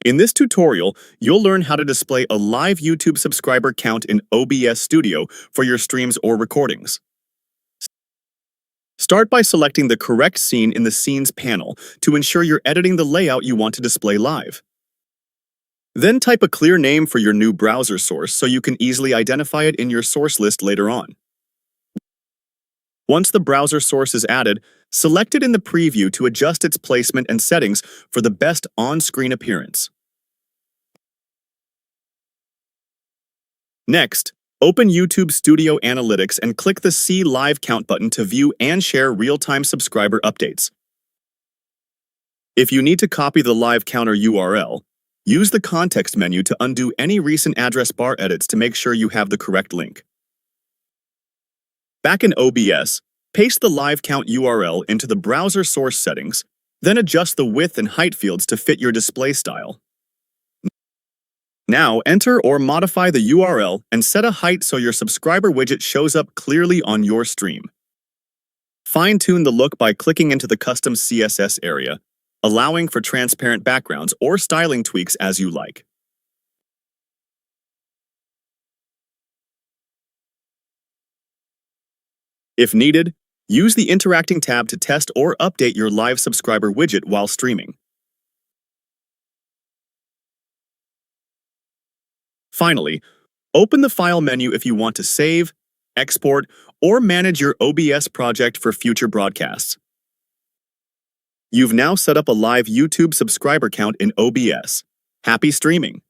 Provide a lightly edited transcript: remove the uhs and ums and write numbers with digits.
In this tutorial, you'll learn how to display a live YouTube subscriber count in OBS Studio for your streams or recordings. Start by selecting the correct scene in the Scenes panel to ensure you're editing the layout you want to display live. Then type a clear name for your new browser source so you can easily identify it in your source list later on. Once the browser source is added, select it in the preview to adjust its placement and settings for the best on-screen appearance. Next, open YouTube Studio Analytics and click the See Live Count button to view and share real-time subscriber updates. If you need to copy the live counter URL, use the context menu to undo any recent address bar edits to make sure you have the correct link. Back in OBS, paste the live count URL into the browser source settings, then adjust the width and height fields to fit your display style. Now enter or modify the URL and set a height so your subscriber widget shows up clearly on your stream. Fine-tune the look by clicking into the custom CSS area, allowing for transparent backgrounds or styling tweaks as you like. If needed, use the Interacting tab to test or update your live subscriber widget while streaming. Finally, open the File menu if you want to save, export, or manage your OBS project for future broadcasts. You've now set up a live YouTube subscriber count in OBS. Happy streaming!